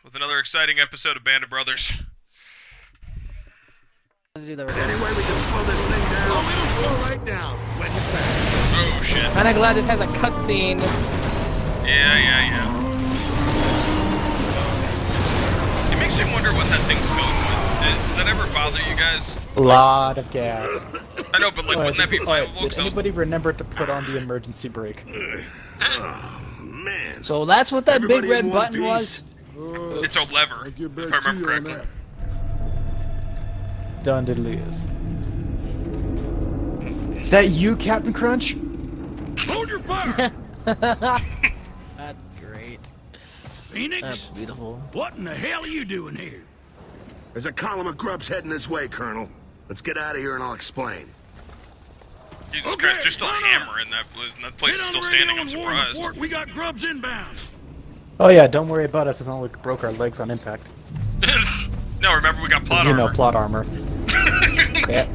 with another exciting episode of Band of Brothers. Any way we can slow this thing down? Oh, it'll slow right down when you pass. Oh shit. Kinda glad this has a cutscene. Yeah. It makes me wonder what that thing's filled with. Does that ever bother you guys? A lot of gas. I know, but like, wouldn't that be flammable? Did anybody remember to put on the emergency brake? Oh, man. So that's what that Everybody big red in one button piece? was? It's a lever, if I remember correctly. Done diddly is. Is that you, Captain Crunch? Hold your fire! That's great. Phoenix? That's beautiful. What in the hell are you doing here? There's a column of grubs heading this way, Colonel. Let's get out of here and I'll explain. Jesus Christ, there's still a hammer in that place, and that place is still standing. I'm surprised. We got grubs inbound. Oh yeah, don't worry about us. It's not like we broke our legs on impact. No, remember we got plot You armor. know, plot armor. Yeah.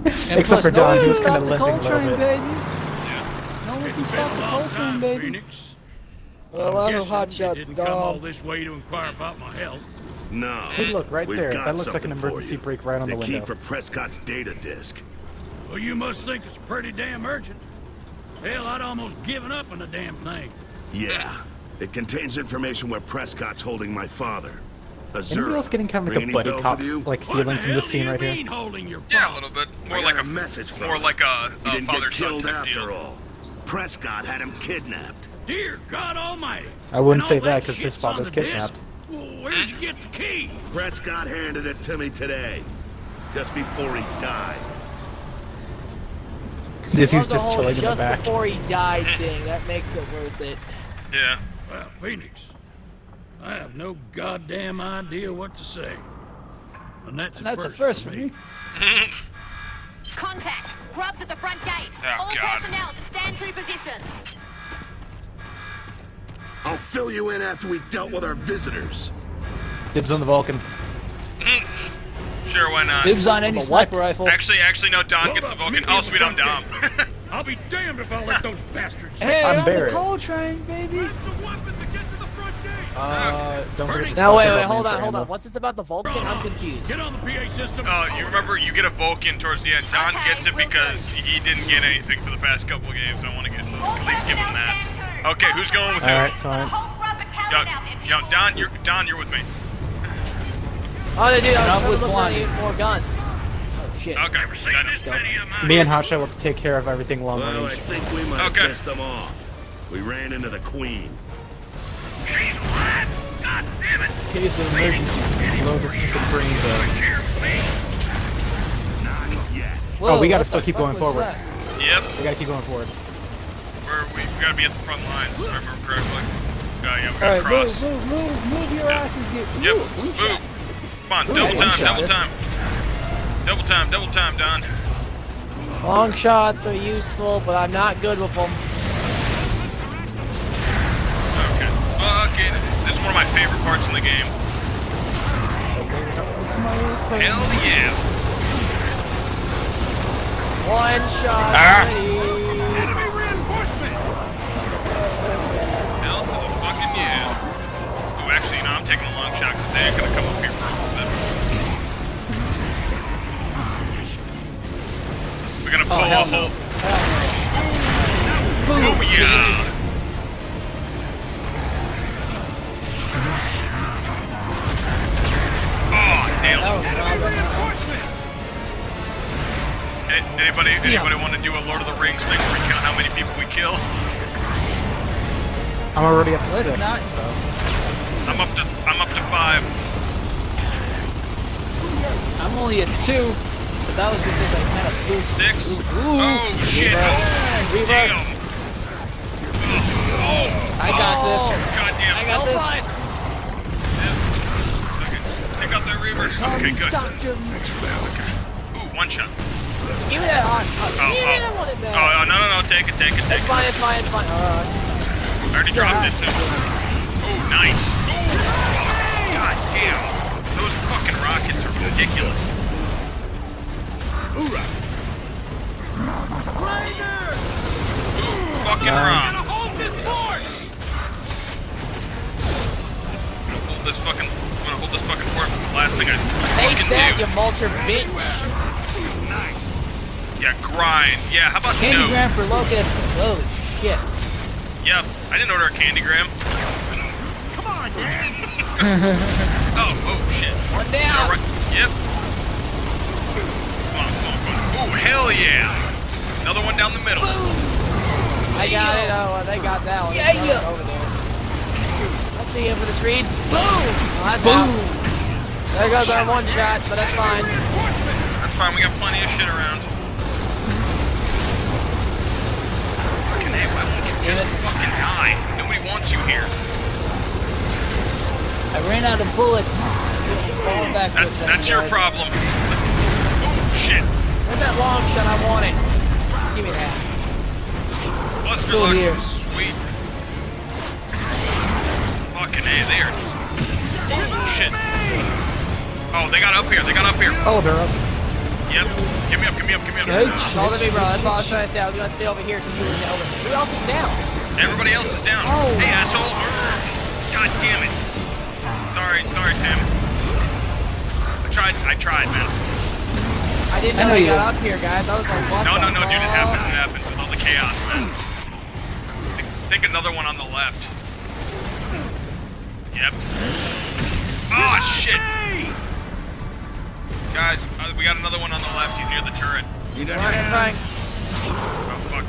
And Except for plus, Don, no he was one kind of can limping stop a the little Coltrane, bit. baby. Yeah. No one can stop the Coltrane, baby. Phoenix. Well, I know hot shots, didn't come all dog. this way to inquire about my health. No. See, look, right We've there. got That looks like an something for emergency you. brake right on the key window. for Prescott's data disk. Well, you must think it's pretty damn urgent. Hell, I'd almost given up on the damn thing. Yeah. It contains information where Prescott's holding my father. Anybody else getting kind of like a buddy cop like feeling from this scene right here? Yeah, a little bit. More like a message from more him. like a He didn't get father-son killed type after deal. all. Prescott had him kidnapped. Dear God Almighty! I wouldn't And say all that because his shit's on father's the disc? kidnapped. Well, where'd you get the key? Prescott handed it to me today, just before he died. This Love is the just whole chilling in the just back. before he died thing. That makes it worth it. Yeah. Well, Phoenix, I have no goddamn idea what to say. And that's a first for me. Contact! Grubs at the front gate! Oh, All God. personnel to stand to position! I'll fill you in after we dealt with our visitors. Dibs on the Vulcan. Sure, why not? Dibs on any What? sniper rifle. Actually, no. Don Hold gets the up, Vulcan. meet me Oh, at the sweet, I'm front Dom. gate. I'll be damned if I'll let those bastards. Hey, I'm on the Barry. Coltrane, baby. Don't forget to Now stop wait, the hold Vulcan on, hold ammo. on. What's this about the Vulcan? I'm confused. Get on the PA system. You remember you get a Vulcan towards the end. Don Okay, gets it we'll because he didn't get anything for the past couple of games. I want to at least give him that. Okay, who's going with who? Alright, fine. Don, you're with me. Oh, they did. I was with trying to look Blondie. for more guns. Oh shit. Okay, Let's go. Me and Hotshot will take care of everything long Well, I range. think we might have Okay. pissed them off. We ran into the Queen. In case of emergencies, load the brains up. Not yet. Whoa, Oh, we gotta what still the keep fuck going was forward. that? Yep, We gotta keep going forward. we gotta be at the front lines. If I remember correctly. Yeah, we All gotta right, cross. move your asses. Yep, Move. move. Come on, Ooh, double one time, shot. double time, Don. Long shots are useful, but I'm not good with them. Okay, this is one of my favorite parts in the game. Hell yeah. One shot. Ah. Ready. Enemy reinforcement. Hell to the fucking yeah. Oh, actually, no, I'm taking a long shot because they ain't gonna come up here for a little bit. We're gonna pull a hell hole. Boom. Oh yeah. Oh, damn. Anybody want to do a Lord of the Rings thing where we count how many people we kill? I'm already up to Let's 6. not- So. I'm up to 5. I'm only at 2, but that was because I kind of blew 6. Ooh. Oh shit! Oh Reverse. damn! Oh! I got this. Goddamn! I got this. Okay. Take out that reverse. Okay, good. Doctor. Ooh, one shot. Give me that hot. Oh, Give me that one back. Oh, no, take it. It's fine, it's fine, it's fine. I already dropped it, so. Oh, nice. Ooh, god damn. Those fucking rockets are ridiculous. Hoorah. Ooh, fucking rock. Hold this fort. this fucking. I'm gonna hold this fucking fort. It's the last thing I Face fucking that, do. you mulcher bitch. Yeah, grind. Yeah, how about Candy no? gram for locust. Oh shit. Yep, I didn't order a candy gram. Come on, Dad. Oh shit. One down. Right. Yep. Come on, come on, come on. Oh, hell yeah. Another one down the middle. I got it. Oh, they got that one. Yeah, It's yeah. over there. I see him for the trees. Boom! Oh, that's Boom. out. There goes our one shot, but that's fine. That's fine, we got plenty of shit around. Fucking hey, why won't you just fucking die? Nobody wants you here. I ran out of bullets. Falling back for a second, That's your guys. problem. Oh, shit. There's that long shot. I want it. Give me that. Buster Still luck. here. Sweet. Fucking hey, they are just... Oh, shit. Oh, they got up here. They got up here. Oh, they're up. Yep. Give me up, give me up, give me up. Good Hold me, bro. That's what I was trying to say. I was gonna stay over here till you were over. Who else is down? Everybody else is down. Oh. Hey, asshole. God damn it. Sorry, Tim. I tried, man. I didn't I know know he you got up here, guys. I was like, what No, the dude, it fuck? happened with all the chaos, man. I think another one on the left. Yep. Oh, shit. Guys, we got another one on the left. He's near the turret. Frank. Oh, fuck.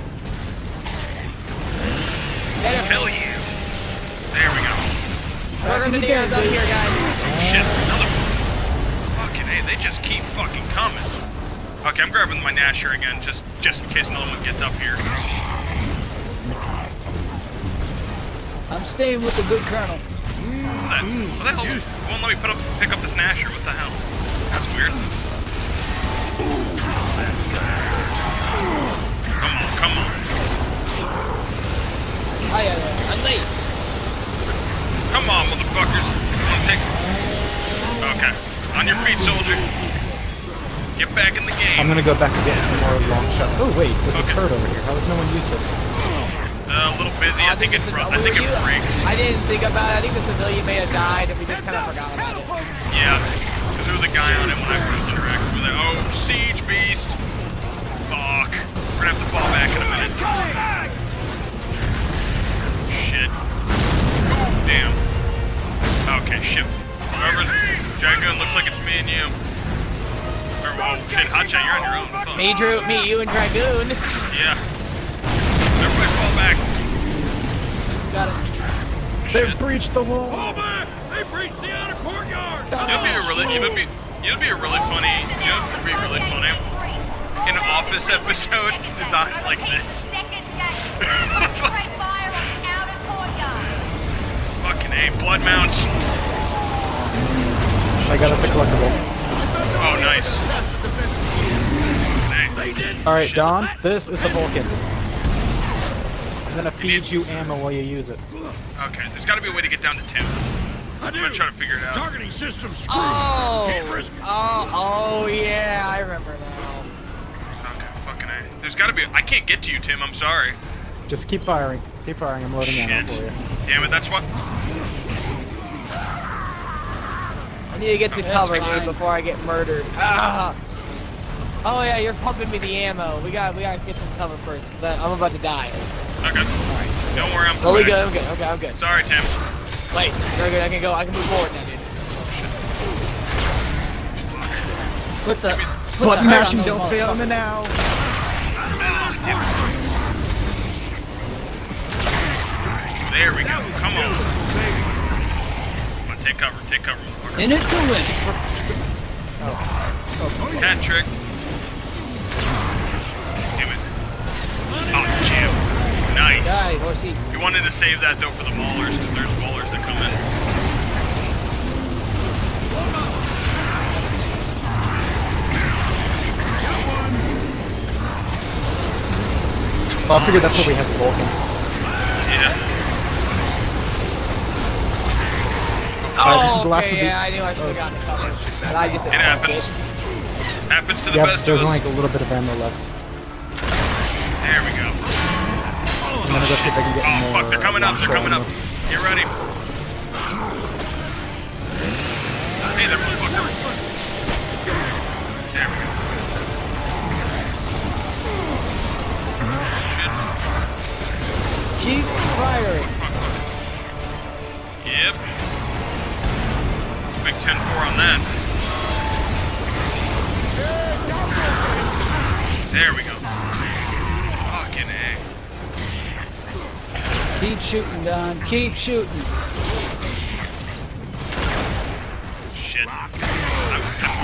Hit him. Hell yeah. There we go. We're gonna near us up here, guys. Oh, shit. Another one. Fucking hey, they just keep fucking coming. Okay, I'm grabbing my Nasher again, just in case another one gets up here. I'm staying with the good colonel. What the hell? Won't let me pick up this Nasher. What the hell? That's weird. Come on. I'm late. Come on, motherfuckers. Wanna take... Okay. On your feet, soldier. Get back in the game. I'm gonna go back and get some more long shots. Oh wait, there's Okay. a turret over here. How does no one use this? A little busy. I think it breaks. I didn't think about it. I think the civilian may have died and we just kind of forgot about it. Yeah. Because there was a guy on it when I first interacted with it. Oh, siege beast. Fuck. We're gonna have to fall back in a minute. Shit. Oh, damn. Okay, shit. Whoever's Dragoon, looks like it's me and you. Or, oh, shit, Hotshot, you're on your own. Fuck. Me, you, and Dragoon. Yeah. Everybody fall back. Got it. They've Shit. breached the wall. Fall back! They breached the outer courtyard! It'd be a really funny, an Office episode designed like this. Fucking A, blood mounts. I got us a collectible. Oh, nice. Hey. All right, Shit. Don, this is the Vulcan. I'm gonna feed you ammo while you use it. Okay, there's got to be a way to get down to Tim. I'm gonna try to figure it out. Targeting system screwed. Oh, Can't risk it. oh, yeah, I remember now. Okay, fucking A. There's got to be. I can't get to you, Tim. I'm sorry. Just keep firing. Keep firing. I'm loading ammo Shit. for you. Damn it. That's what. I need to get to cover, dude, before I get murdered. Ah. Oh yeah, you're pumping me the ammo. We gotta get some cover first, cause I'm about to die. Okay. Don't worry. I'm Slowly fine. good. I'm good. Okay, I'm good. Sorry, Tim. Wait, very good. I can go. I can move forward now, dude. Put the Button hurt mashing, on those don't fail me now. Ah, damn it. There we go. Come on. Come on, take cover. Take cover, motherfucker. In it to win. Hat trick. Damn it. Oh, jam. Nice. Die, horsey. We wanted to save that, though, for the maulers, because there's maulers that come in. Oh, I figured that's what we had the Vulcan. Yeah. Alright, this is the last okay, of the... yeah, I knew I should have gotten the cover, but I just It happens. Happens to the Yep, best of there's us. only like a little bit of ammo left. There we go. I'm gonna go see if I can get Oh, more. fuck, they're coming up. They're coming up. Get ready. Big 10-4 on that. There we go. Fucking A. Keep shooting, Don. Keep shooting. Shit. I'm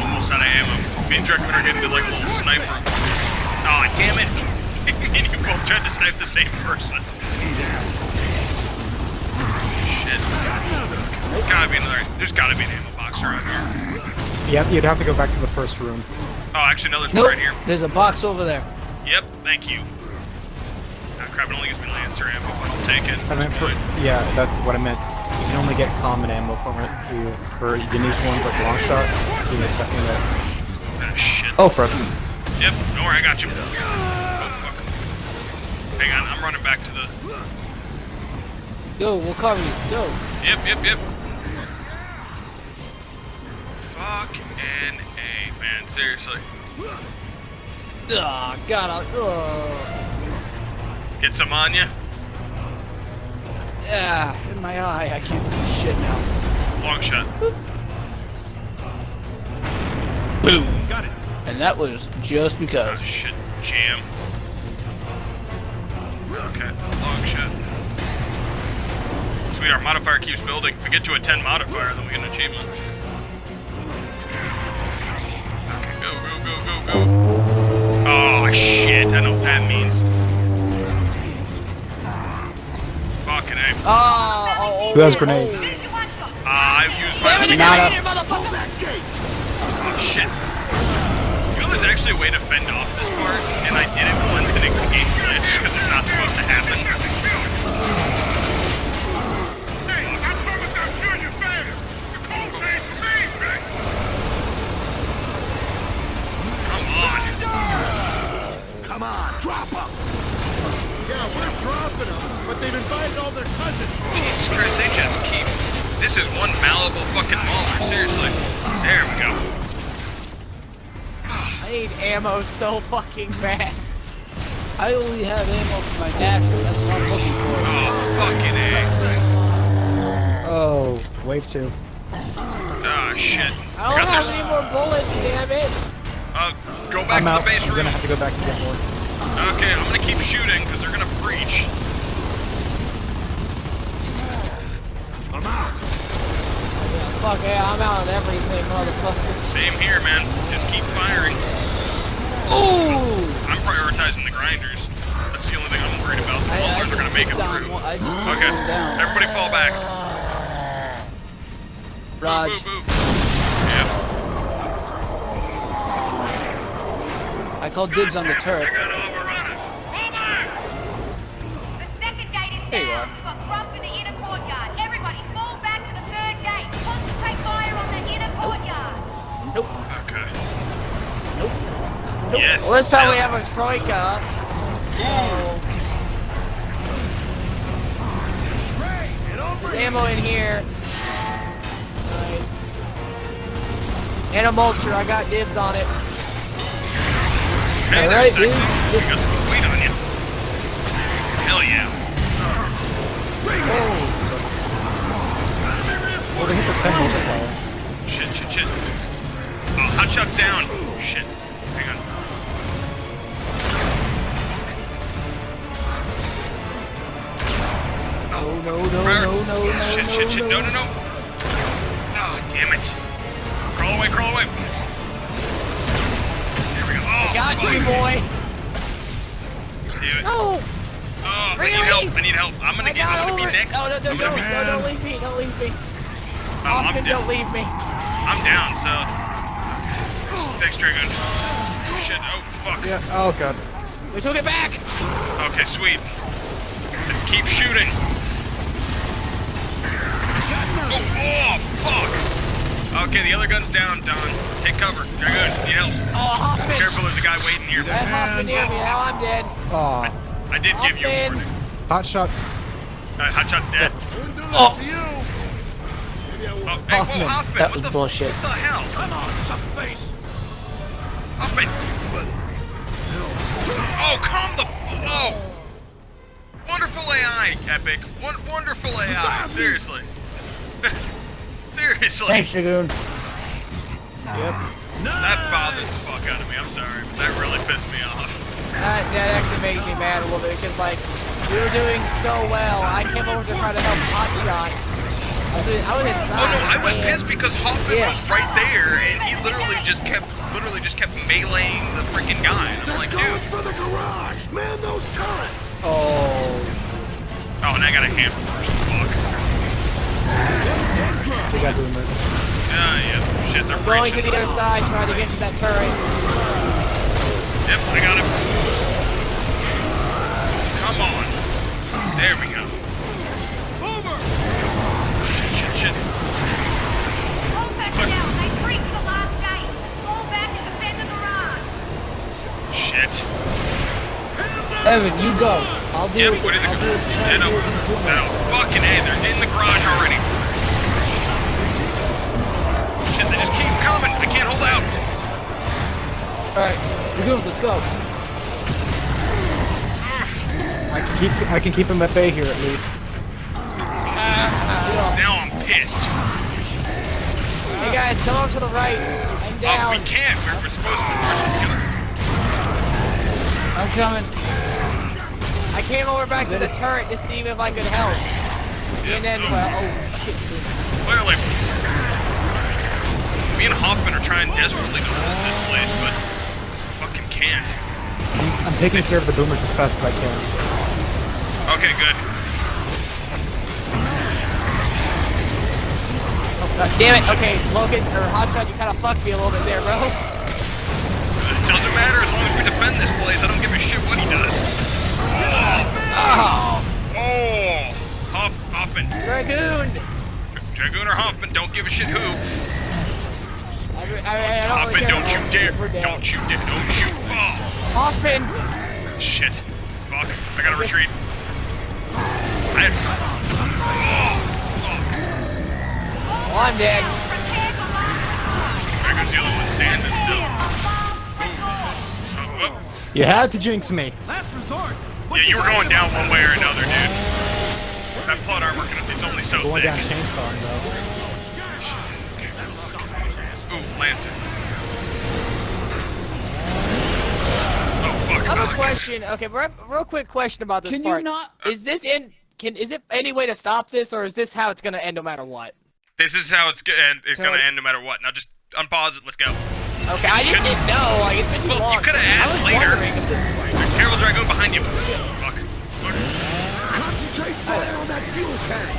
almost out of ammo. Me and Dreckman are getting to like a little sniper. Aw, damn it. And you both tried to snipe the same person. Shit. There's gotta be an ammo box around here. Yeah, you'd have to go back to the first room. Oh, actually, no, there's Nope. one right here. There's a box over there. Yep, thank you. Ah, crap, it only gives me Lancer ammo, but I'll take it. I meant for, yeah, that's what I meant. You can only get common ammo from it. For unique ones like long shot. Ah, shit. Oh, Fred. Yep, don't worry, I got you. Oh, fuck. Hang on, I'm running back to the... Go, we'll cover you. Go. Yep. Fuck N-A, man, seriously. Ah, got it. Get some on ya? Yeah, in my eye. I can't see shit now. Long shot. Boom. Got it. And that was just Oh, because. shit, jam. Okay, long shot. Sweet, our modifier keeps building. If we get to a 10 modifier, then we get an achievement. Okay, go. Oh, shit, I know what that means. Fucking A. Oh, Who has grenades? I've used my... Not a... Oh, shit. You know, there's actually a way to fend off this part, and I did it once and it game glitched because it's not supposed to happen. Come on, drop them! Yeah, we're dropping them, but they've invited all their cousins. Jesus Christ, they just keep... This is one malleable fucking mauler, seriously. There we go. I need ammo so fucking bad. I only have ammo for my dasher. That's what I'm looking for. Oh, fucking A. Oh, wave 2. Ah, shit. I don't have any more bullets, damn it. Go back I'm to out. the base I'm room. gonna have to go back and get more. Okay, I'm gonna keep shooting because they're gonna breach. I'm out. Yeah, fuck yeah, I'm out on everything, motherfucker. Same here, man. Just keep firing. Ooh! I'm prioritizing the grinders. That's the only thing I'm worried about. The boulders are gonna make it through. Okay, everybody fall back. Raj. Boo. Yeah. I called dibs on the turret. The second gate is There you down. are. You've got grubs in the inner courtyard. Everybody, fall back to the third gate. Concentrate fire on the inner courtyard. Nope. Okay. Nope. Yes. Well, this time we have a troika. There's ammo in here. Nice. And a mulcher, I got dibs on it. Hey, All there, right, sexy. dude. You got some weight on you. Hell yeah. Well, they hit the 10 multiplier. Shit. Oh, hot shot's down. Shit. Hang on. No. Shit. No. Oh, damn it. Crawl away. There we go. Oh, Got fuck. you, boy. Do it. No. Oh, Really? I need help. I'm gonna be next. No, I'm gonna be- don't leave me. Don't leave me. Oh, I'm Austin, down. don't leave me. I'm down, so. Thanks, Dragon. Shit. Oh, fuck. Yeah, oh god. We took it back. Okay, sweet. Keep shooting. Oh, fuck. Okay, the other gun's down, Don. Take cover. Dragoon, need help. Oh, Hoffman. Careful, there's a guy waiting here. That Hoffman near me. Now I'm dead. Aw. I did give you a Hoffman. warning. Hot shot. Hotshot's dead. Oh, Oh, hey, whoa, Hoffman, that what was the bullshit. What the hell? Come on, suckface. Hoffman! Oh, calm the oh! Wonderful AI, Epic. Wonderful AI. Seriously. Seriously. Thanks, Dragoon. Yep. That bothered the fuck out of me. I'm sorry, but that really pissed me off. That actually made me mad a little bit because like we were doing so well. I came over to try to help Hotshot. I was inside. Oh no, I was and- pissed because Hoffman Yeah. was right there, and he literally just kept meleeing the freaking guy. And I'm like, Going dude. for the garage! Man, those turrets! Oh. Oh, and I got a hammer first. Fuck. We got boomers. Yeah. Shit, they're Going to breaching. the other side, trying to get to that turret. Yep, I got him. Come on. There we go. Over. Shit. All personnel, they breached the last gate. Fall back and defend the garage. Shit. Evan, you go. I'll do Yep, it. what did I'll do it. No, fucking A, they're in the garage already. Shit, they just keep coming. I can't hold out. Alright, Dragoon, let's go. I can keep him at bay here at least. Now I'm pissed. Hey guys, come over to the right. I'm Oh, down. we can't. We're supposed to. I'm coming. I came over back to the turret to see if I could help. And then, well, oh shit, goodness. Clearly. Me and Hoffman are trying desperately to hold this place, but fucking can't. I'm taking care of the boomers as fast as I can. Okay, good. Damn it. Okay, Locust or Hotshot, you kind of fucked me a little bit there, bro. It doesn't matter as long as we defend this place. I don't give a shit what he does. Oh, Hoffman. Dragoon. Dragoon or Hoffman, don't give a shit who. I don't Hoffman, really care. don't you dare. We're down. Don't you dare. Don't you fall. Hoffman. Shit. Fuck. I gotta retreat. Oh, Oh, I'm dead. Prepare the last there goes the other one standing still. Oh. You had to jinx me. Yeah, you were going down one way or another, dude. That plot armor is only so Going thick. down chainsawing though. Ooh, Lancet. Oh, fuck. I have a question. Okay, real quick question about this Can you part. not- Is this is it any way to stop this, or is this how it's gonna end no matter what? This is how it's gonna end no matter what. Now just unpause it. Let's go. Okay, I just didn't know. Like, it's been too Well, long. you coulda I asked was later. wondering if this. Careful, Dragoon behind you. Fuck. Concentrate fire on that fuel tank!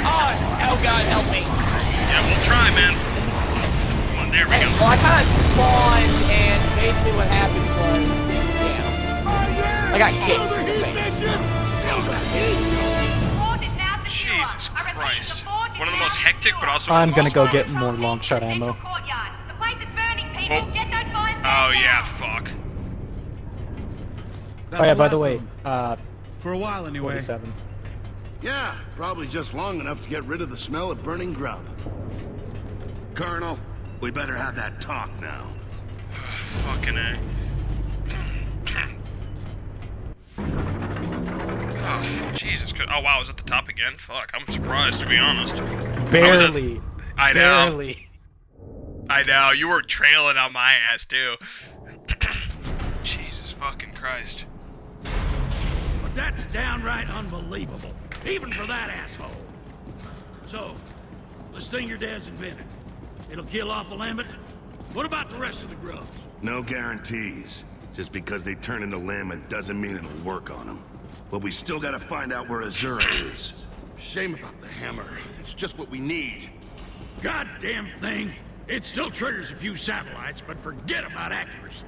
Oh God, help me. Yeah, we'll try, man. Come on, there we go. Well, I kind of spawned, and basically what happened was, yeah, I got kicked in the face. Jesus Christ. One of the most hectic, but also. I'm gonna go get more long shot ammo. Oh yeah, fuck. Oh yeah, by the way, For a while, anyway. 47. Yeah, probably just long enough to get rid of the smell of burning grub. Colonel, we better have that talk now. Fucking A. Oh, Jesus. Oh, wow, I was at the top again? Fuck, I'm surprised, to be honest. Barely. I know. Barely. I know, you were trailing on my ass, too. Jesus fucking Christ. But that's downright unbelievable, even for that asshole. So, this thing your dad's invented, it'll kill off the limit? What about the rest of the grubs? No guarantees. Just because they turn into Lambent doesn't mean it'll work on them. But we still gotta find out where Azura is. Shame about the hammer. It's just what we need. Goddamn thing! It still triggers a few satellites, but forget about accuracy.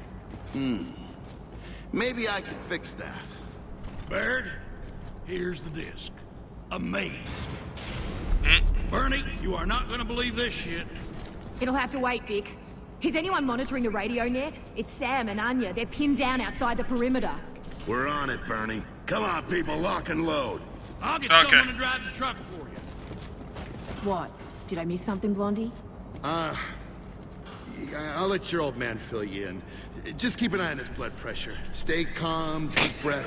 Maybe I can fix that. Baird, here's the disc. Amazing. Bernie, you are not gonna believe this shit. It'll have to wait, Vic. Is anyone monitoring the radio net? It's Sam and Anya. They're pinned down outside the perimeter. We're on it, Bernie. Come on, people, lock and load. I'll get Okay. someone to drive the truck for you. What? Did I miss something, Blondie? I'll let your old man fill you in. Just keep an eye on his blood pressure. Stay calm, deep breath.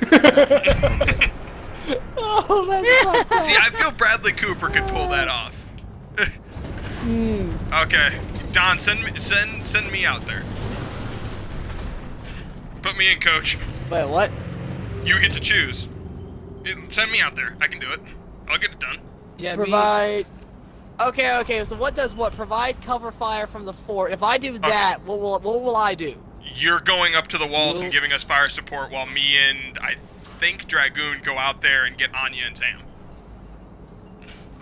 Oh, that's See, I feel Bradley Cooper could pull that off. Okay, Don, send me out there. Put me in, coach. Wait, what? You get to choose. Send me out there. I can do it. I'll get it done. Yeah, Provide. Okay. So what does what? Provide cover fire from the fort. If I do that, what will I do? You're going up to the walls and giving us fire support while me and I think Dragoon go out there and get Anya and Sam.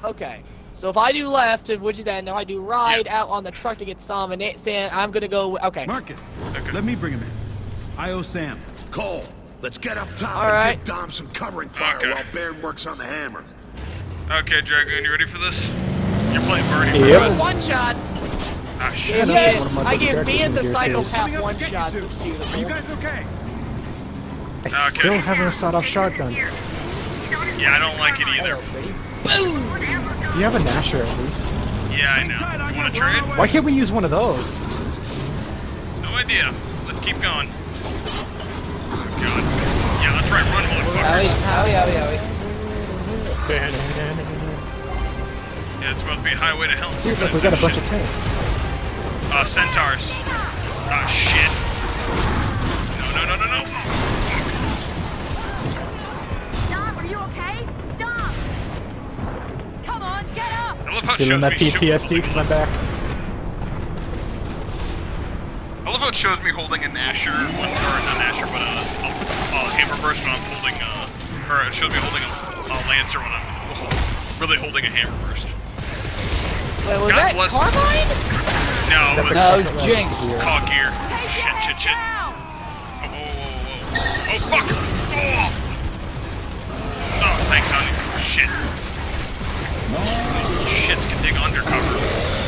Okay. So if I do left, which is that, now I do right out on the truck to get Sam and Sam, I'm gonna go. Okay. Marcus, let me bring him in. I owe Sam. Cole, let's get up top All and right. give Dom some covering fire while Baird works on the hammer. Okay, Dragoon, you ready for this? You're playing Birdie. Yep. One shots. Ah, shit. I give me and the psychopath one shots. It's beautiful. Are you guys okay? I still haven't a sawed-off shotgun. You Yeah, I don't like it either. have a Nasher at least. Yeah, I know. You want to trade? Why can't we use one of those? No idea. Let's keep going. Oh, God. Yeah, that's right. Run, motherfuckers. Howie. Yeah, it's supposed to be a highway to hell. See, look, we got a bunch of tanks. Centaurs. Ah, shit. No. Dom, are you okay? Dom! Come on, get up! I love how it Feeling shows that me PTSD coming back. I love how it shows me holding an Asher, or not an Asher, but a hammer burst when I'm holding, or it shows me holding a Lancer when I'm really holding a hammer burst. Wait, was God that bless- Carbine? No, it was No, it's Jinx. Caw gear. Shit. Oh, fuck! Oh! Oh, thanks, honey. Shit. Shits can dig undercover.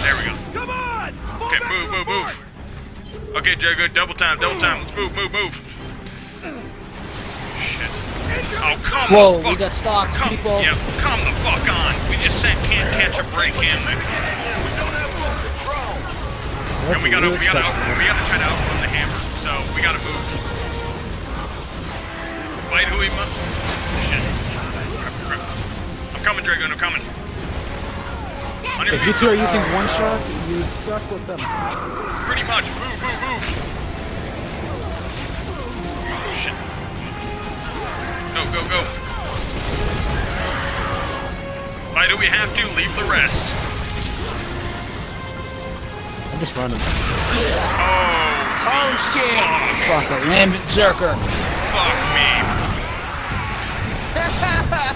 There we go. Come on! Okay, move. Okay, Jago, double time. Let's move. Shit. Oh, come Whoa, the fuck. we got stocks, people. Yeah, come the fuck on. We just can't catch a break, can we? And we gotta try to outrun the hammer. So we gotta move. Fight who he must. Shit. Crap. I'm coming, Dragoon. I'm coming. On your If you feet. two are using one-shots, you suck with them. Pretty much. Move. Shit. Go. Why do we have to leave the rest? I'm just running. Oh shit! Fucker, Lambent Zerker. Fuck me.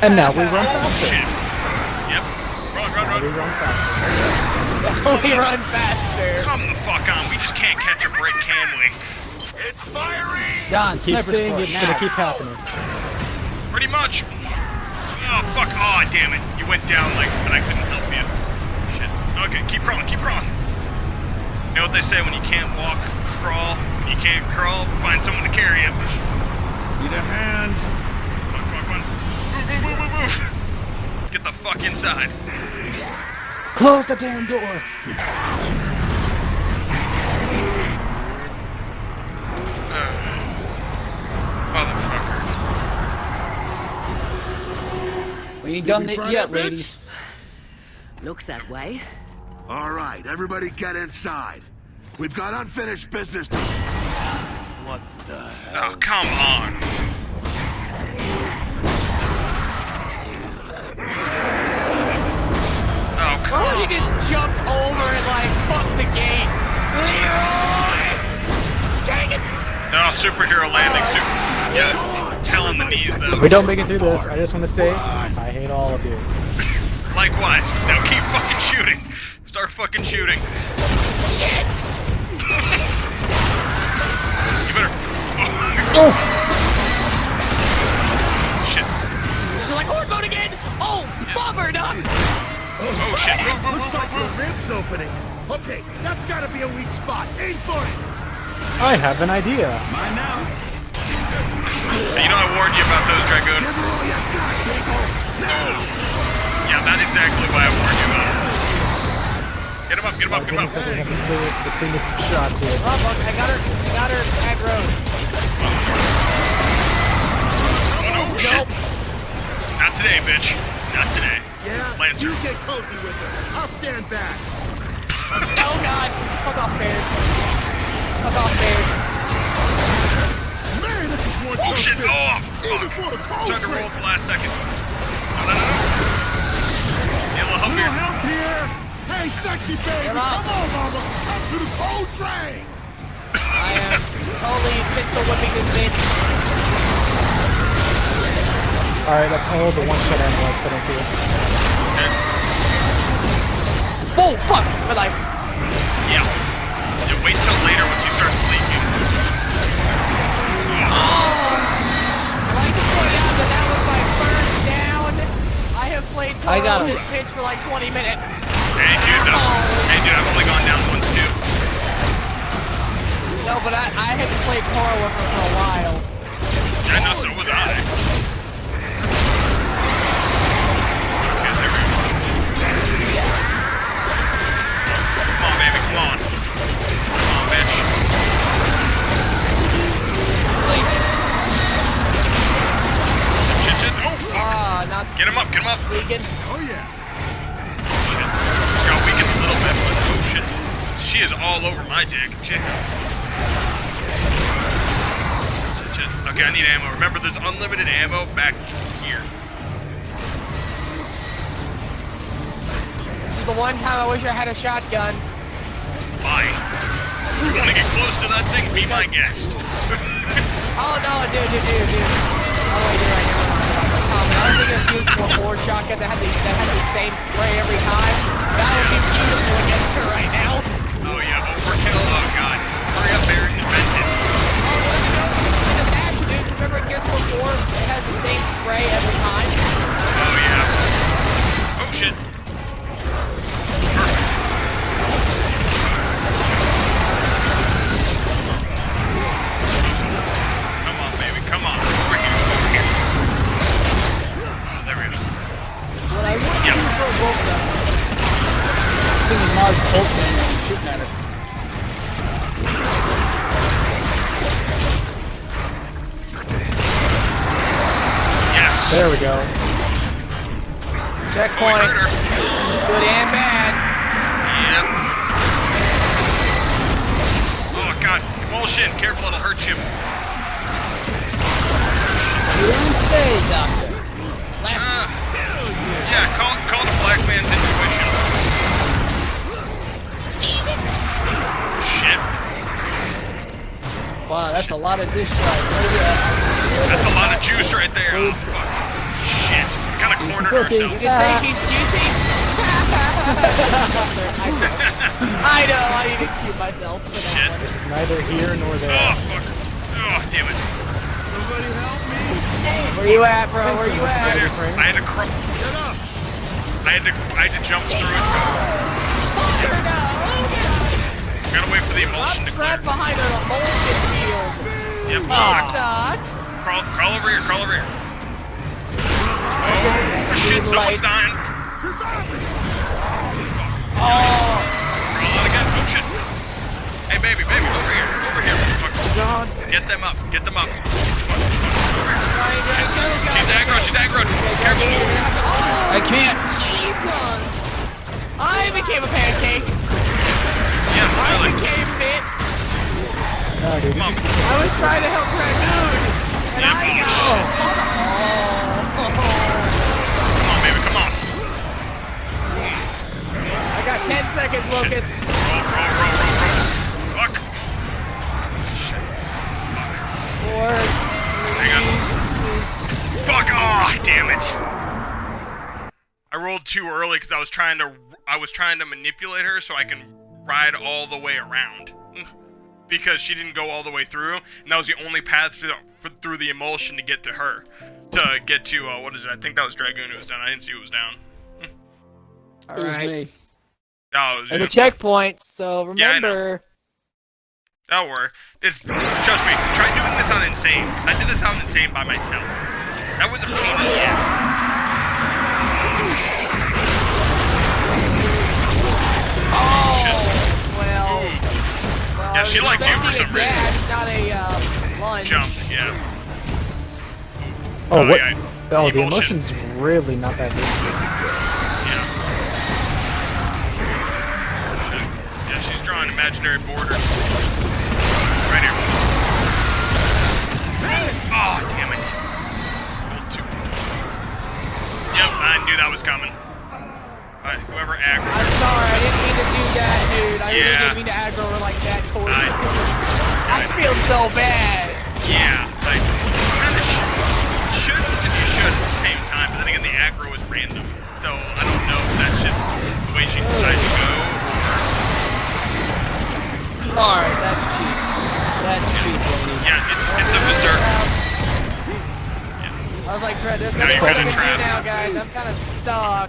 And now we run Oh, faster. shit. Yep. Now we Run. run faster. We run faster. Come the fuck on. We just can't catch a break, can we? It's firing. Don, Keep sniper's saying push. it's gonna keep happening. Pretty much. Oh, fuck. Oh, damn it. You went down like, but I couldn't help you. Shit. Okay, keep crawling. You know what they say when you can't walk, crawl. When you can't crawl, find someone to carry you. Need a hand. Come on. Move. Let's get the fuck inside. Close the damn door. Motherfucker. We ain't done it yet, ladies. Looks that way. All right, everybody get inside. We've got unfinished business to... What the hell? Oh, come on. Oh, come Oh, on. he just jumped over and like fucked the game. Leroy! Dang it! No, superhero landing suit. Yeah, it's hell on the knees though. If we don't make it through this, I just want to say, I hate all of you. Likewise. Now keep fucking shooting. Start fucking shooting. Shit! You better. Oh, Shit. She's like horde mode again! Oh, bummer, Doc! Oh shit. Looks like the rib's opening. Okay, that's gotta be a weak spot. Aim for it. I have an idea. Mine now. You know I warned you about those, Dragoon. Yeah, that's exactly why I warned you about it. Get him up. It looks like we have the cleanest of shots here. Oh, fuck, I got her aggro. Oh no, shit. Not today, bitch. Not today. Yeah, Lancer. you get cozy with her. I'll stand back. Oh god! Fuck off, bear. Fuck off, bear. Man, this is one Oh shit! tough Oh Even fuck! for the cold Tried to roll drink. at the last second. No. Get a little help Little here. help here. Hey, sexy baby, Come on. come on, mama. Up to the cold drain. I am totally pistol whipping this bitch. Alright, that's all the one-shot ammo I put into it. Oh fuck! My life. Yeah. Yeah. Wait till later once you start leaking. I'd like to point out that was my first down. I have played I got total him. this pitch for like 20 minutes. Hey dude, I've only gone down once too. No, but I haven't played Toro with her for a while. Yeah, no, so was I. Okay, there we go. Come on, baby, come on. Come on, bitch. Shit. Oh, fuck. Not Get him up. vegan. Oh yeah. Shit. She got weakened a little bit, but oh shit. She is all over my dick. Shit. Okay, I need ammo. Remember, there's unlimited ammo back here. This is the one time I wish I had a shotgun. Bye. You want to get close to that thing? Be my guest. Oh no, dude. Oh wait, you're right, never mind. I was thinking of using a 4 shotgun that had the same spray every time. That would be beautiful against her right now. Oh yeah, overkill. Oh god. Hurry up there and invent it. Remember Gears of War? It has the same spray every time. Oh yeah. Oh shit. Perfect. Come on, baby. Come on. Over here. Oh, there we go. What I would do for a bolt gun. Singing Mars Bolt Man and shooting at her. Yes. There we go. Checkpoint. Good and bad. Yep. Oh god. Emulsion. Careful, it'll hurt you. You say, Doctor. Left. Yeah, call it a black man's intuition. Shit. Wow, that's a lot of dish drive. That's a lot of juice right there. Oh, fuck. Shit. We kind of cornered ourselves. You can say she's juicy. I know, I need to cue myself for that Shit. one. This is neither here nor there. Oh, fuck. Oh, damn it. Somebody help me. Where you at, bro? Where you Right at? here. I had to Get up. I had to jump through it. Gotta wait for the emulsion I'm to clear. trapped behind an emulsion field. Yep. That sucks. Crawl over here. Crawl over here. Oh, shit. Someone's dying. Oh. Crawl out again. Oh, shit. Hey, baby. Over here. Over here, motherfucker. God. Get them up. Right, She's aggro. Careful. I can't. Jesus. I became a pancake. Yeah, I really. became bit. No, dude, Come on. I was trying to help Dragoon. And Yeah, I got... Come on, baby. Come on. I got 10 seconds, Locust. Roll. Fuck. Shit. Fuck. 4, Hang on. Fuck! Oh, damn it! I rolled too early because I was trying to manipulate her so I can ride all the way around. Because she didn't go all the way through, and that was the only path through the emulsion to get to her. To get to, what is it? I think that was Dragoon who was down. I didn't see who was down. Alright. Oh, it was There's a you. checkpoint, so remember... Yeah, that'll work. Trust me, try doing this on Insane, because I did this on Insane by myself. That was a pain in the ass. Well, Yeah, she liked you for some reason. Dash, not a lunge. Jump, yeah. Oh, what? Yeah. Oh, the Emulsion. emotion's really not that good. Yeah. imaginary borders. Right here. Oh, damn it. Yep, I knew that was coming. Alright, whoever aggro. I'm sorry, I didn't mean to do that, dude. I really didn't mean to aggro her like that towards you. I feel so bad. Yeah, like, you kind of should and you should at the same time, but then again, the aggro is random. So, I don't know if that's just the way she decided to go, or... Alright, that's cheap. That's cheap, lady. Yeah, it's a berserk. I was like, Trent, there's Now nothing you're I kinda can do trapped. now, guys. I'm kind of stuck.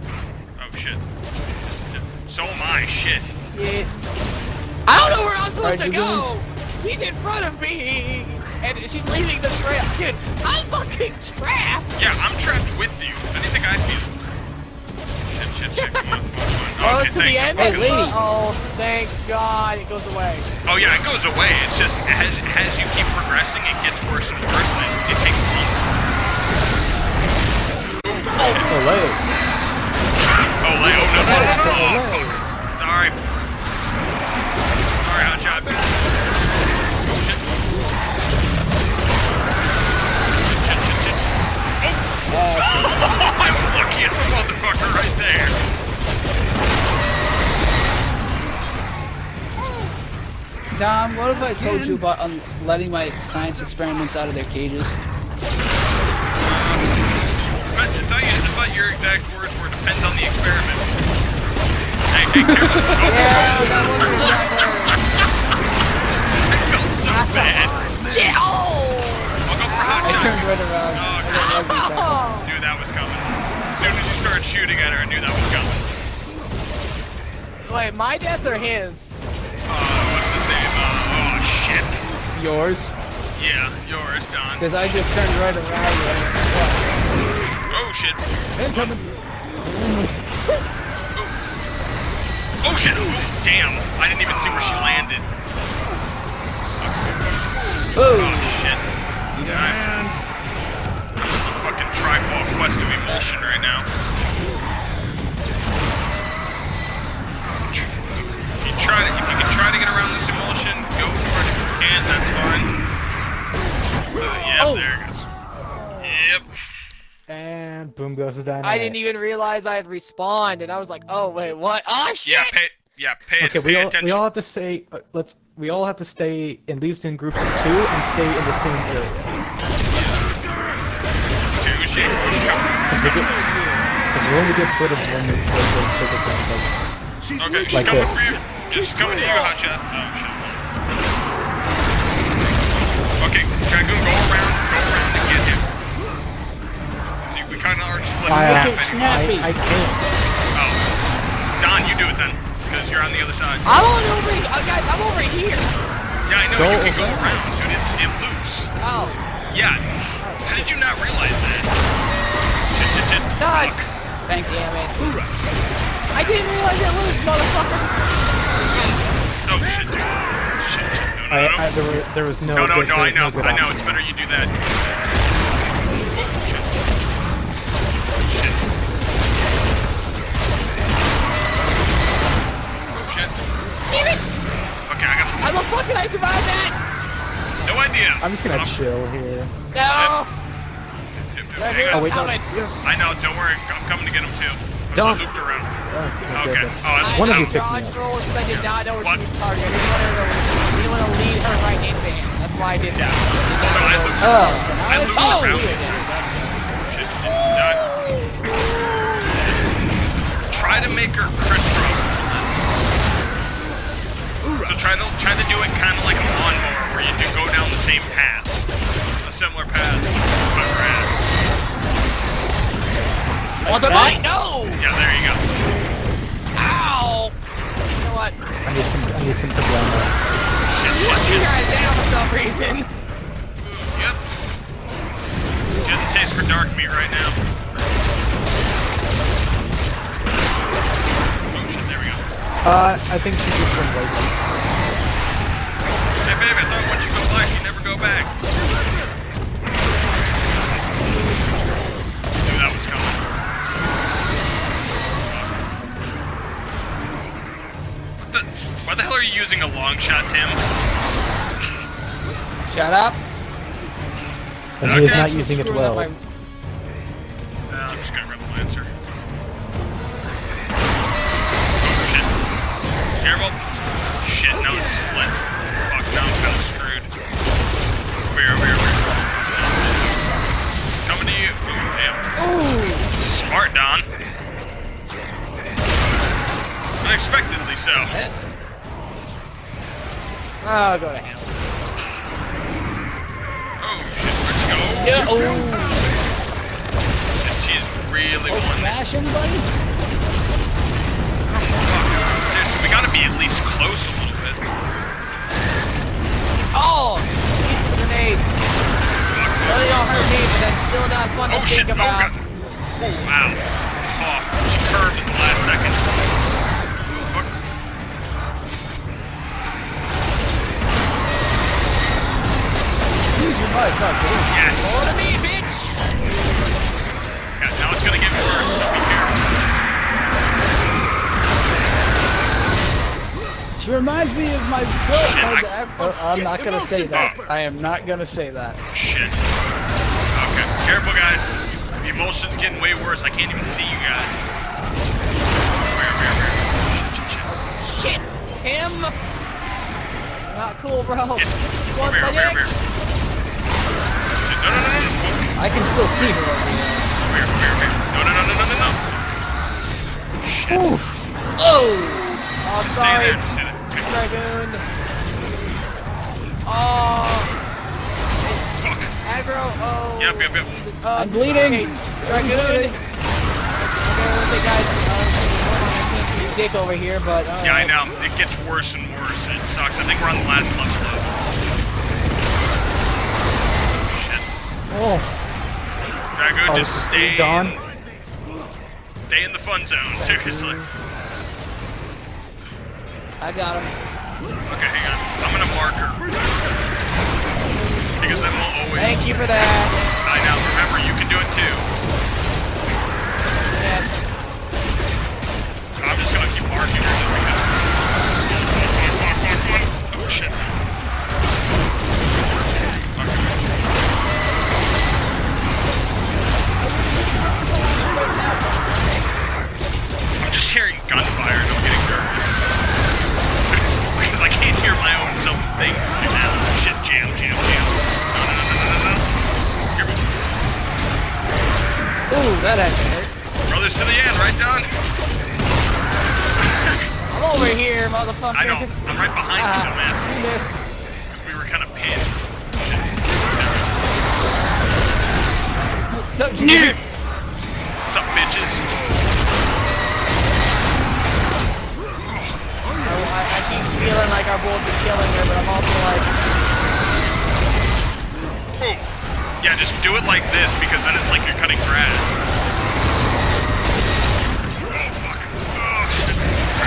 Oh, shit. So am I, shit. Yeah. I don't know where I'm supposed to Alright, you go. He's in front of me, and she's leaving the trail. Dude, I'm fucking trapped. Yeah, I'm trapped with you. How do you think I feel? Shit, come on. Close to thank the you. end. Hey, lady. Oh, thank God, it goes away. Oh yeah, it goes away. It's just as you keep progressing, it gets worse and worse, and it takes longer. Olay. Oh, no. Fuck. Sorry. Sorry, hot job. Oh shit. Shit. Oh. I'm lucky it's a motherfucker right there. Dom, what if I told you about letting my science experiments out of their cages? I thought your exact words were depends on the experiment. Hey, careful. Yeah, that was your exact word. I felt so bad. Shit! Oh! I'll go for hot I shot. turned right around. Oh, knew that was coming. As soon as you started shooting at her, I knew that was coming. Wait, my death or his? What's his name? Oh, shit. Yours? Yeah, yours, Don. Because I just turned right around. Oh, shit. Incoming. Oh, shit. Oh, damn. I didn't even see where she landed. Boom. Oh, shit. Yeah. Fucking tribal quest of emulsion right now. If you can try to get around this emulsion, go for it. If you can't, that's fine. Yeah, there it goes. Yep. And boom goes the dynamite. I didn't even realize I had respawned, and I was like, oh wait, what? Oh shit! Pay attention. we all have to stay. We all have to stay at least in groups of 2 and stay in the same area. Because when we get split, it's when we goes to different Okay, she's like coming this. for you. She's coming to you, hotshot. Oh shit. Okay, Dragoon, go around and get him. We kind of already split I up. can't. Oh, Don, you do it then, because you're on the other side. I'm on over here, guys. I'm over here. Yeah, I know. You can go around, dude. It loops. Oh. Yeah. How did you not realize that? Shit. God. Fuck. Thank you, damn it. I didn't realize it looped, motherfuckers. Oh shit, dude. Shit. There was no. No, I know. Good I know. option. It's better you do that. Oh shit. Shit. Oh shit. Damn it! Okay, I got. How the fuck did I survive that? No idea. I'm just gonna chill here. No. Oh wait, no. Coming. Yes. I know. Don't worry. I'm coming to get him too. Don't. I looped around. Oh, Okay. goodness. Oh, One of I you picked me dodged up. roll because I did not know where What? she was targeting. I didn't want to lead her right into him. That's why I did that. So I looped Oh. I looped Oh, around. weird. Shit. Try to make her crisscross. So try to do it kind of like a lawnmower, where you do go down the same path, a similar path, but grass. Was it mine? No! Yeah, there you go. Ow! You know what? I need some problemo. You want you guys down for some reason. Yep. She has a taste for dark meat right now. Oh shit, there we go. I think she just went right. Hey baby, I thought once you go black, you never go back. Knew that was coming. What the? Why the hell are you using a long shot, Tim? Shut up. And he is Okay. not using it Screwing up well. my- I'm just gonna grab the Lancer. Oh shit. Careful. Shit, no, it's split. Fuck, now I'm kinda screwed. Over here, over here, over here. Coming to you. Ooh, damn. Ooh. Smart, Don. Unexpectedly so. Oh, go to hell. Oh shit, let's go. Yeah. Oh. She is really Oh, wanting it. smash anybody? Seriously, we gotta be at least close a little bit. Oh, he's the grenade. Really don't hurt me, but that's still not fun to Oh shit, think oh about. god. Oh, wow. Oh, she curved at the last second. Fuck. Use your mic, fuck, dude. Yes. More to me, bitch. Yeah, now it's gonna get worse, so be careful. She reminds me of my girl. Shit, I'm not gonna say that. I am not gonna say that. Oh, shit. Okay, careful guys. The emulsion's getting way worse. I can't even see you guys. Where? Shit. Shit, Tim. Not cool, bro. It's What over the here. heck? Shit, no. I can still see her over here. Over here. No. Shit. Oof. Oh, I'm Just sorry. Stay there. Okay. Dragoon. Oh. Fuck. Aggro. Oh. Yep. Jesus. I'm bleeding. Dragoon. Okay, guys. I can't see Dick over here, but. Yeah, I know. It gets worse and worse. It sucks. I think we're on the last level though. Shit. Oh. Dragoon, just this is stay. Dawn. Stay in the fun zone. Seriously. I got him. Okay, hang on. I'm gonna mark her. Because then we'll always... Thank you for that. I know. Remember, you can do it too. Yeah. I'm just gonna keep marking her just because... Come on. Oh, shit. I'm just hearing gunfire and I'm getting nervous. Because I can't hear my own self think. Shit, jam. No. Careful. Ooh, that had to hurt. Brothers to the end, right, Don? I'm over here, motherfucker. I know. I'm right behind you, dumbass. You missed. Because we were kind of pinned. So, yeah. What's up, bitches? I keep feeling like our bullets are killing her, but I'm also like... Oh. Yeah, just do it like this, because then it's like you're cutting grass. Oh, fuck. Oh, shit.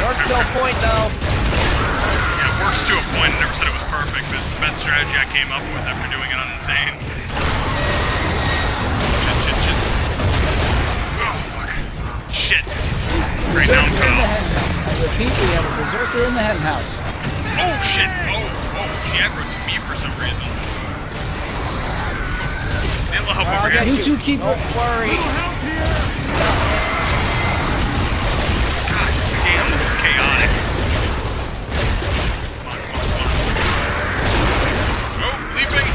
Works to a point, though. Yeah, it works to a point. I never said it was perfect, but it's the best strategy I came up with after doing it on Insane. Shit. Oh, fuck. Shit. Right now, Berserker in the hen house. I repeat, we have a berserker in the hen house. Oh, shit. Oh. She aggroed to me for some reason. Need a little help over here. You two keep... Don't worry. God damn, this is chaotic. Come on. Oh, leaping.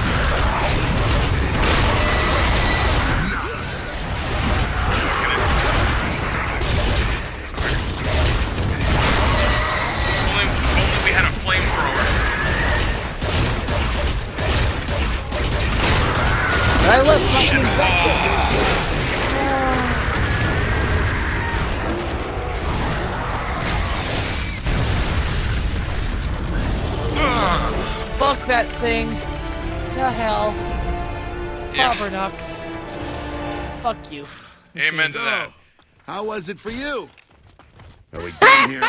Only we had a flamethrower. I left fucking Fuck that thing. To hell. Yeah. Barbernucked. Fuck you. Amen to that. How was it for you? Are we done here?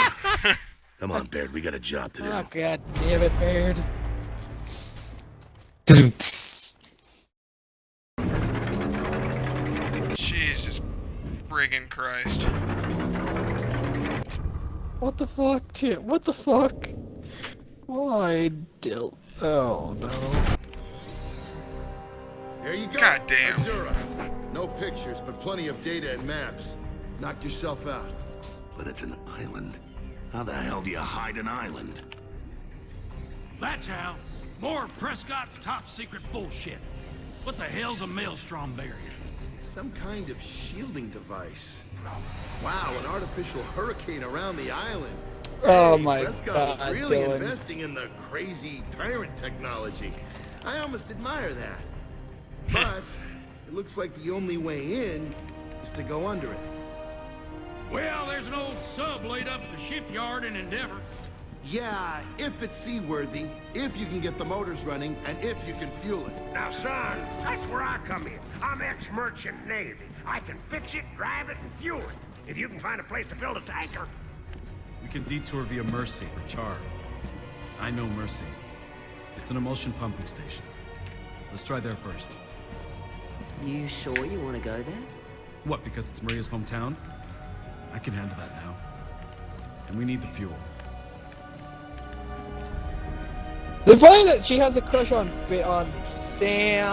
Come on, Baird, we got a job to do. Oh, god damn it, Baird. Jesus friggin' Christ. What the fuck, Tim? What the fuck? Why, Dill? Oh no. There you go. God damn. Azura. No pictures, but plenty of data and maps. Knock yourself out. But it's an island. How the hell do you hide an island? That's how. More of Prescott's top secret bullshit. What the hell's a maelstrom barrier? Some kind of shielding device. Wow, an artificial hurricane around the island. Oh Hey, my Prescott God, is really Dylan. investing in the crazy tyrant technology. I almost admire that. But it looks like the only way in is to go under it. Well, there's an old sub laid up at the shipyard in Endeavor. Yeah, if it's seaworthy, if you can get the motors running, and if you can fuel it. Now, son, that's where I come in. I'm ex-merchant Navy. I can fix it, drive it, and fuel it. If you can find a place to fill the tanker. We can detour via Mercy or Char. I know Mercy. It's an emulsion pumping station. Let's try there first. You sure you want to go there? What, because it's Maria's hometown? I can handle that now. And we need the fuel. Is it funny that she has a crush on Sam,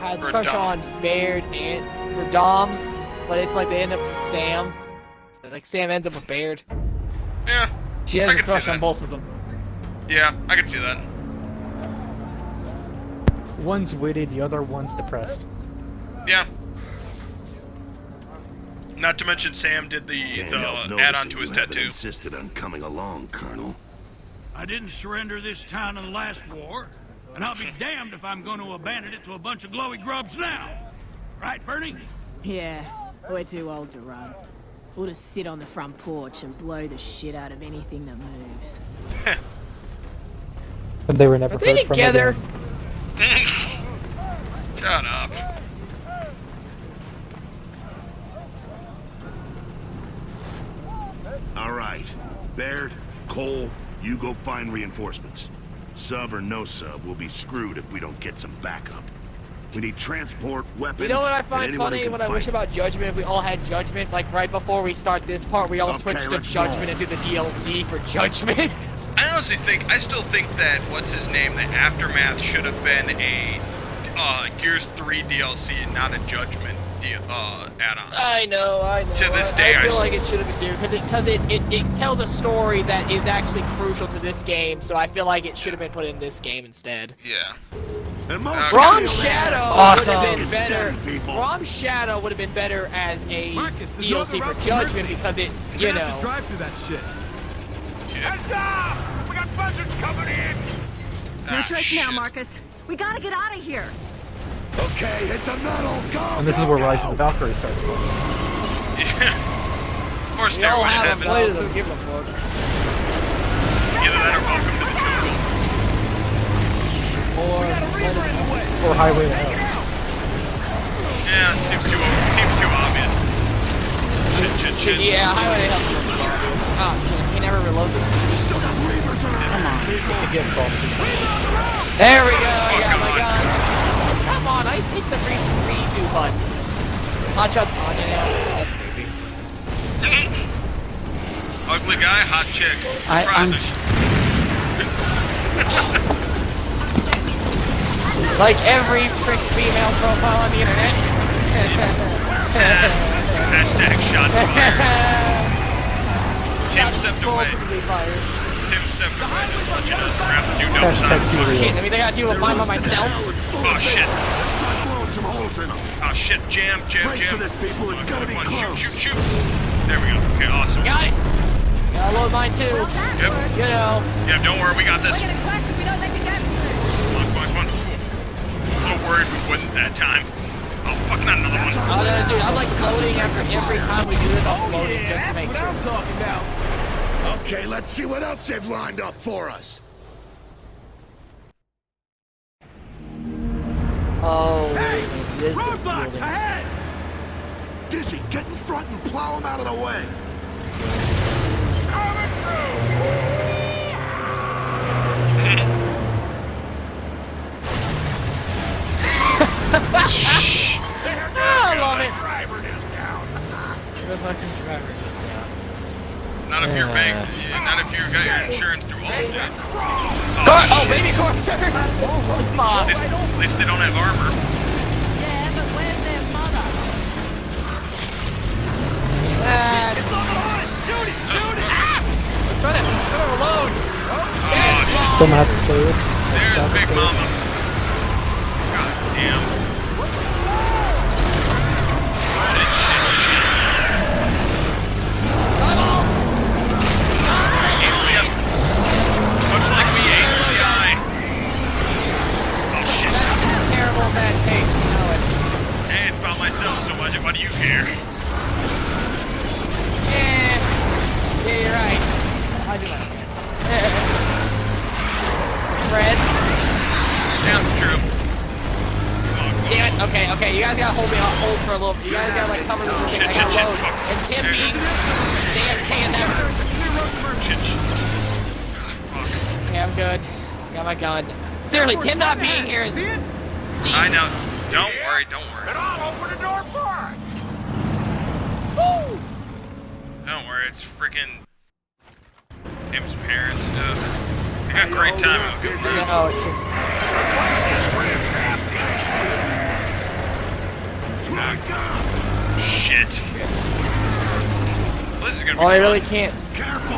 has a Or crush Dom. on Baird and or Dom, but it's like they end up with Sam. Like Sam ends up with Baird. Yeah. She has I a can see crush that. on both of them. Yeah, I can see that. One's witty, the other one's depressed. Yeah. Not to mention Sam did the Can't help add-on noticing to his you haven't tattoo. insisted on coming along, Colonel. I didn't surrender this town in the last war, and I'll be damned if I'm going to abandon it to a bunch of glowy grubs now. Right, Bernie? Yeah, we're too old to run. We'll just sit on the front porch and blow the shit out of anything that moves. But they were never Are they heard from together? again. Shut up. All right. Baird, Cole, you go find reinforcements. Sub or no sub, we'll be screwed if we don't get some backup. We need transport, weapons, You know what I and find anyone who funny? can What I fight wish about Judgment, if we all had Judgment, like right before we start this part, we all Okay, switch to let's Judgment go. and do the DLC for Judgment. I honestly think, I still think that, what's his name, the Aftermath should have been a Gears 3 DLC and not a Judgment add-on. I know. To this day, I feel I like it should have been new because it tells a story that is actually crucial to this game. So I feel like it should have been put in this game instead. Yeah. And most Rom of you, Shadow Awesome. would have been better. Extend, people. Rom Shadow would have been better as a Marcus, there's no DLC other for route to Judgment Mercy. because it, We're you gonna have know. to drive through that shit. Heads up! We got buzzards coming in! No choice shit. now, Marcus. We gotta get out of here. Okay, hit the metal, go! And this is go, where go. Rise of the Valkyrie starts from. Yeah. Or We all Stairway to have them. Heaven. Who gives a fuck? Either that or Welcome to the Jungle. Or Highway to Hell. Yeah, it seems too obvious. Shit. Yeah, Highway to Hell's a little obvious. Oh shit, he never reloaded this. Again, called There we go, I got my God. gun. Come on, I hit the redo button. Hot shots on, you know. That's creepy. Ugly guy, hot chick. I'm- Surprise. Like every trick female profile on the internet. Hashtag shots fired. Tim stepped away. Multiply fired. Tim stepped away. Just let you know. We're gonna have to do double Hashtag time. too real. Shit, I mean, I gotta deal with mine by myself. Oh shit. Start blowing some holes in them. Oh shit. Jam. Brace for this, people. It's gonna be close. Shoot. There we go. Okay, awesome. Got it. Gotta load mine too. Well, that Yep. worked. You know. Yeah, don't worry. We got this. We're gonna crash if we don't let you go. Come on. I'm worried we wouldn't that time. Oh fuck, not another one. Oh, no, dude, I'm like loading after every time we do this. I'm loading just to make sure. talking about. Okay, let's see what else they've lined up for us. Oh, wait a minute. It is the Roadblock fielding. ahead! Dizzy, get in front and plow them out of the way. Coming I love it. Driver is down. Here goes my driver discount. Not a if you're bank, not if you got your insurance through Allstate. Oh, baby Corsair! Fuck. At least they don't have armor. Yeah, but where's their mother? That's... Shoot it! Shoot it! I'm trying to reload. Someone had to say it. There's Big Mama. God damn. Much like me, angry the eye. Oh shit. That's just a terrible bad taste, you know it. Hey, it's about myself, so what do you care? Yeah, you're right. I do like that. Friends. Yeah, true. Damn it. Okay. You guys gotta hold for a little. You guys gotta like cover this thing. I gotta load. And Tim being damn can never. Okay, I'm good. Got my gun. Seriously, Tim not being here is. I know. Don't worry. But I'll open the door for us. Woo! Don't worry. It's freaking Tim's parents. They got great time out here. I know, it's just... Shit. Well, this is gonna be Oh, I fun. really can't. Careful!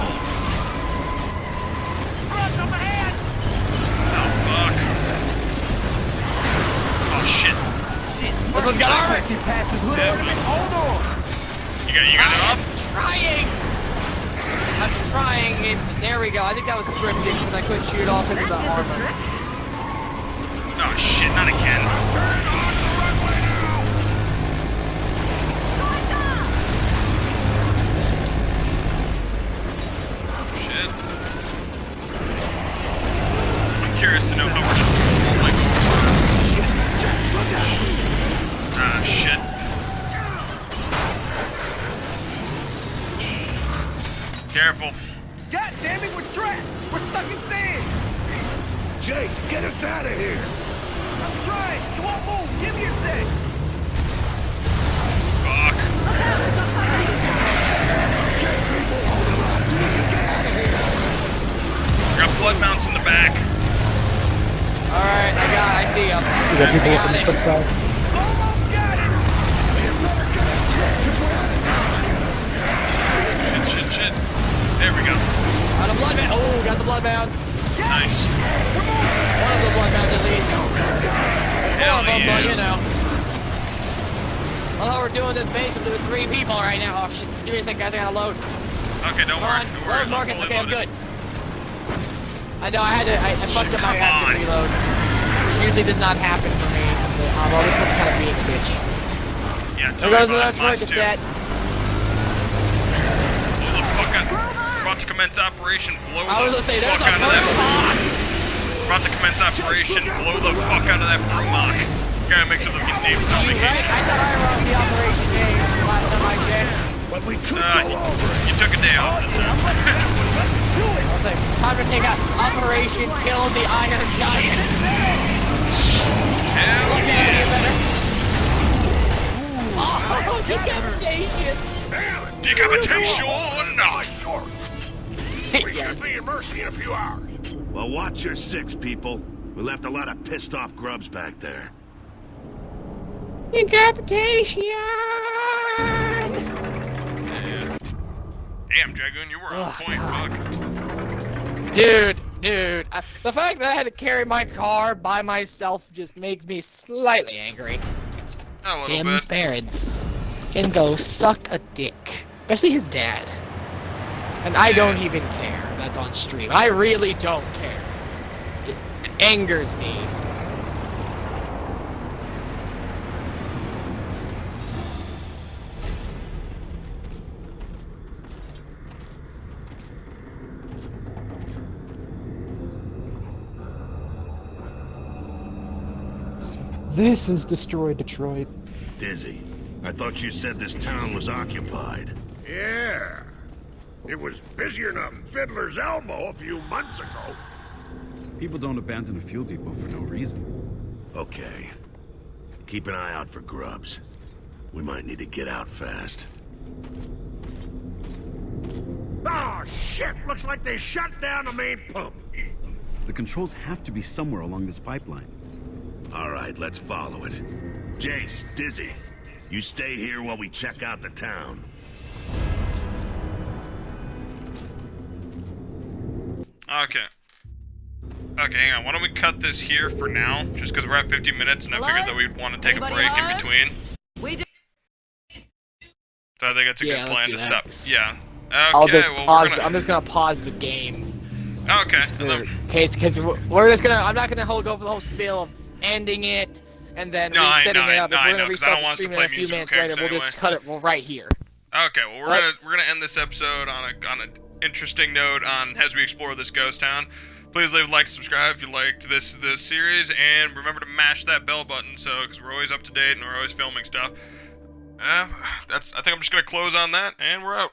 Oh, fuck. Oh, shit. This one's got armor! You got it off? I'm trying it. There we go. I think that was scripted because I couldn't shoot off into the armor. Oh, shit. Not again. Shit. I'm curious to know how we're just rolling over. Ah, shit. Careful. God damn it, we're trapped! We're stuck in sand! Jace, get us out of here! I'm trying! Come on, move! Give me a sec! Fuck. Okay, people, hold it up! We can get out of here! Got blood mounts in the back. Alright, I see him. You got people up on the quick side. Almost got it! Shit. There we go. Got a blood bounce. Oh, got the blood bounce. Nice. One of the blood bounce at least. Hell One of them, yeah. but you know. Although we're doing this basically with 3 people right now. Oh shit. Give me a second, guys. I gotta load. Okay, don't Come worry. on. Don't worry. Load, Marcus. Fully Okay, I'm loaded. good. I know, I fucked up my active reload. Usually does not happen for me. Well, this one's kind of being a bitch. Yeah, There goes another Troy cassette. Blow the fuck out. We're about to commence operation. Blow I was the gonna say, there's fuck a out of that. Brumach. We're about to commence operation. Blow the fuck out of that Brumach. Gotta make some of the names on You the right? I thought I wrote the operation names last time I checked. But we could go over it! You took a day off this time. I was like, time to take out Operation Kill the Iron Giant. Hell Look at yeah. you better. Oh, decapitation. Decapitation! We should be in Mercy in a few hours. Well, watch your 6, people. We left a lot of pissed off grubs back there. Decapitation. Damn, Dragoon, you were on point, fuck. Dude. The fact that I had to carry my car by myself just makes me slightly angry. A little Tim's bit. parents can go suck a dick. Especially his dad. And I don't even care. That's on stream. I really don't care. It angers me. This is destroyed Detroit. Dizzy, I thought you said this town was occupied. Yeah. It was busier than a fiddler's elbow a few months ago. People don't abandon a fuel depot for no reason. Okay. Keep an eye out for grubs. We might need to get out fast. Oh, shit! Looks like they shut down the main pump. The controls have to be somewhere along this pipeline. All right, let's follow it. Jace, Dizzy, you stay here while we check out the town. Okay. Okay, hang on. Why don't we cut this here for now? Just because we're at 50 minutes, and I figured that we'd want to take a break in between. So I think it's a good plan to stop. Yeah. Okay, I'll just well, pause. I'm just gonna pause the game. Okay. Because we're just gonna. I'm not gonna go for the whole spiel of ending it and then resetting it up. If we're gonna restart the stream in a few minutes later, we'll just cut it right here. Okay. Well, we're gonna end this episode on an interesting note on as we explore this ghost town. Please leave a like and subscribe if you liked this series, and remember to mash that bell button because we're always up to date and we're always filming stuff. I think I'm just gonna close on that, and we're out.